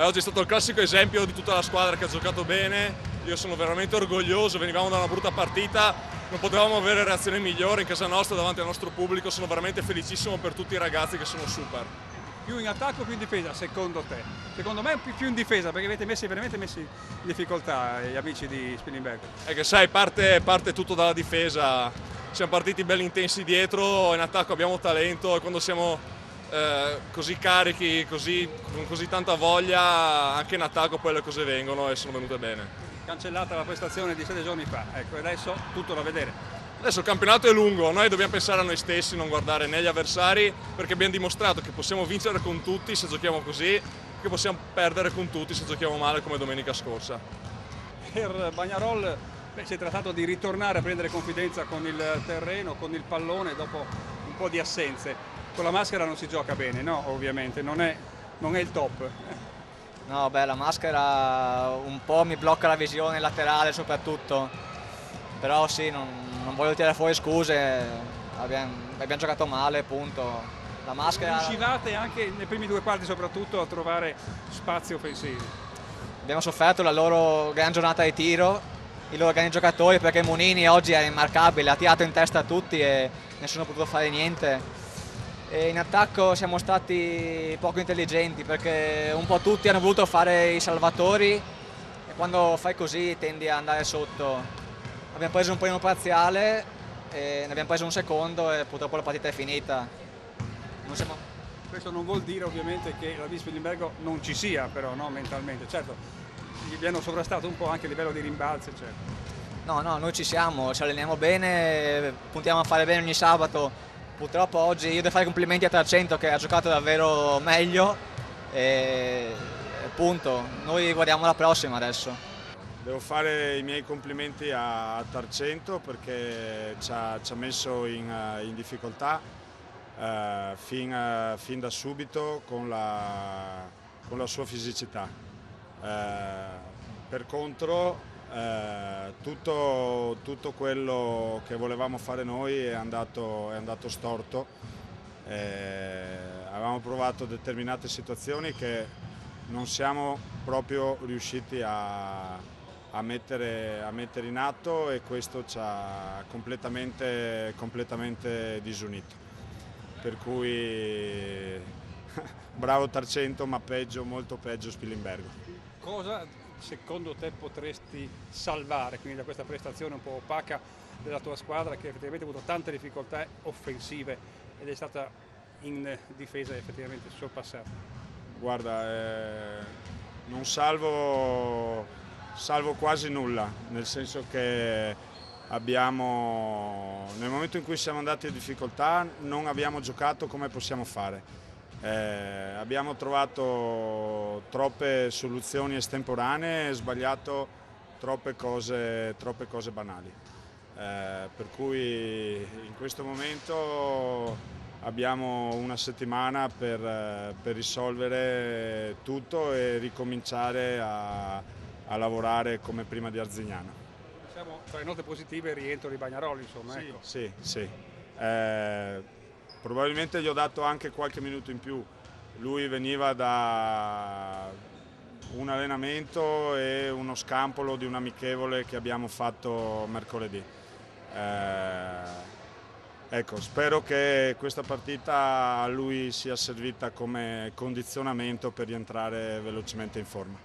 Oggi è stato il classico esempio di tutta la squadra che ha giocato bene. Io sono veramente orgoglioso, venivamo da una brutta partita, non potevamo avere reazioni migliori in casa nostra davanti al nostro pubblico. Sono veramente felicissimo per tutti i ragazzi che sono super. Più in attacco o più in difesa secondo te? Secondo me più in difesa, perché avete veramente messi in difficoltà gli amici di Spilimbergo. È che sai, parte tutto dalla difesa. Siamo partiti belli intensi dietro, in attacco abbiamo talento e quando siamo così carichi, con così tanta voglia, anche in attacco poi le cose vengono e sono venute bene. Cancellata la prestazione di 7 giorni fa, ecco, adesso tutto da vedere. Adesso il campionato è lungo, noi dobbiamo pensare a noi stessi, non guardare né gli avversari, perché abbiamo dimostrato che possiamo vincere con tutti se giochiamo così, che possiamo perdere con tutti se giochiamo male come domenica scorsa. Per Bagnarol si è trattato di ritornare a prendere confidenza con il terreno, con il pallone dopo un po' di assenze. Con la maschera non si gioca bene, no? Ovviamente, non è il top. No, beh, la maschera un po' mi blocca la visione laterale soprattutto, però sì, non voglio tirare fuori scuse, abbiamo giocato male, punto. La maschera... Riuscivate anche nei primi due quarti soprattutto a trovare spazi offensivi. Abbiamo sofferto la loro gran giornata di tiro, i loro grandi giocatori, perché Munini oggi è immarcabile, ha tirato in testa a tutti e nessuno ha potuto fare niente. E in attacco siamo stati poco intelligenti perché un po' tutti hanno voluto fare i salvatori e quando fai così tendi a andare sotto. Abbiamo preso un primo parziale e ne abbiamo preso un secondo e purtroppo la partita è finita. Questo non vuol dire ovviamente che la Spilimbergo non ci sia però, no, mentalmente. Certo, gli hanno sovrastato un po' anche a livello di rimbalzi, eccetera. No, noi ci siamo, ci alleniamo bene, puntiamo a fare bene ogni sabato. Purtroppo oggi io devo fare i complimenti a Tarcento che ha giocato davvero meglio e punto, noi guardiamo la prossima adesso. Devo fare i miei complimenti a Tarcento perché ci ha messo in difficoltà fin da subito con la sua fisicità. Per contro tutto quello che volevamo fare noi è andato storto. Avevamo provato determinate situazioni che non siamo proprio riusciti a mettere in atto e questo ci ha completamente disunito. Per cui bravo Tarcento, ma peggio, molto peggio Spilimbergo. Cosa secondo te potresti salvare quindi da questa prestazione un po' opaca della tua squadra che effettivamente ha avuto tante difficoltà offensive ed è stata in difesa effettivamente sorpassata? Guarda, non salvo quasi nulla, nel senso che nel momento in cui siamo andati in difficoltà non abbiamo giocato come possiamo fare. Abbiamo trovato troppe soluzioni estemporanee e sbagliato troppe cose banali. Per cui in questo momento abbiamo una settimana per risolvere tutto e ricominciare a lavorare come prima di Arzignano. Siamo tra le note positive il rientro di Bagnaroli, insomma. Sì, ecco. sì. Probabilmente gli ho dato anche qualche minuto in più. Lui veniva da un allenamento e uno scampolo di un amichevole che abbiamo fatto mercoledì. Ecco, spero che questa partita a lui sia servita come condizionamento per rientrare velocemente in forma.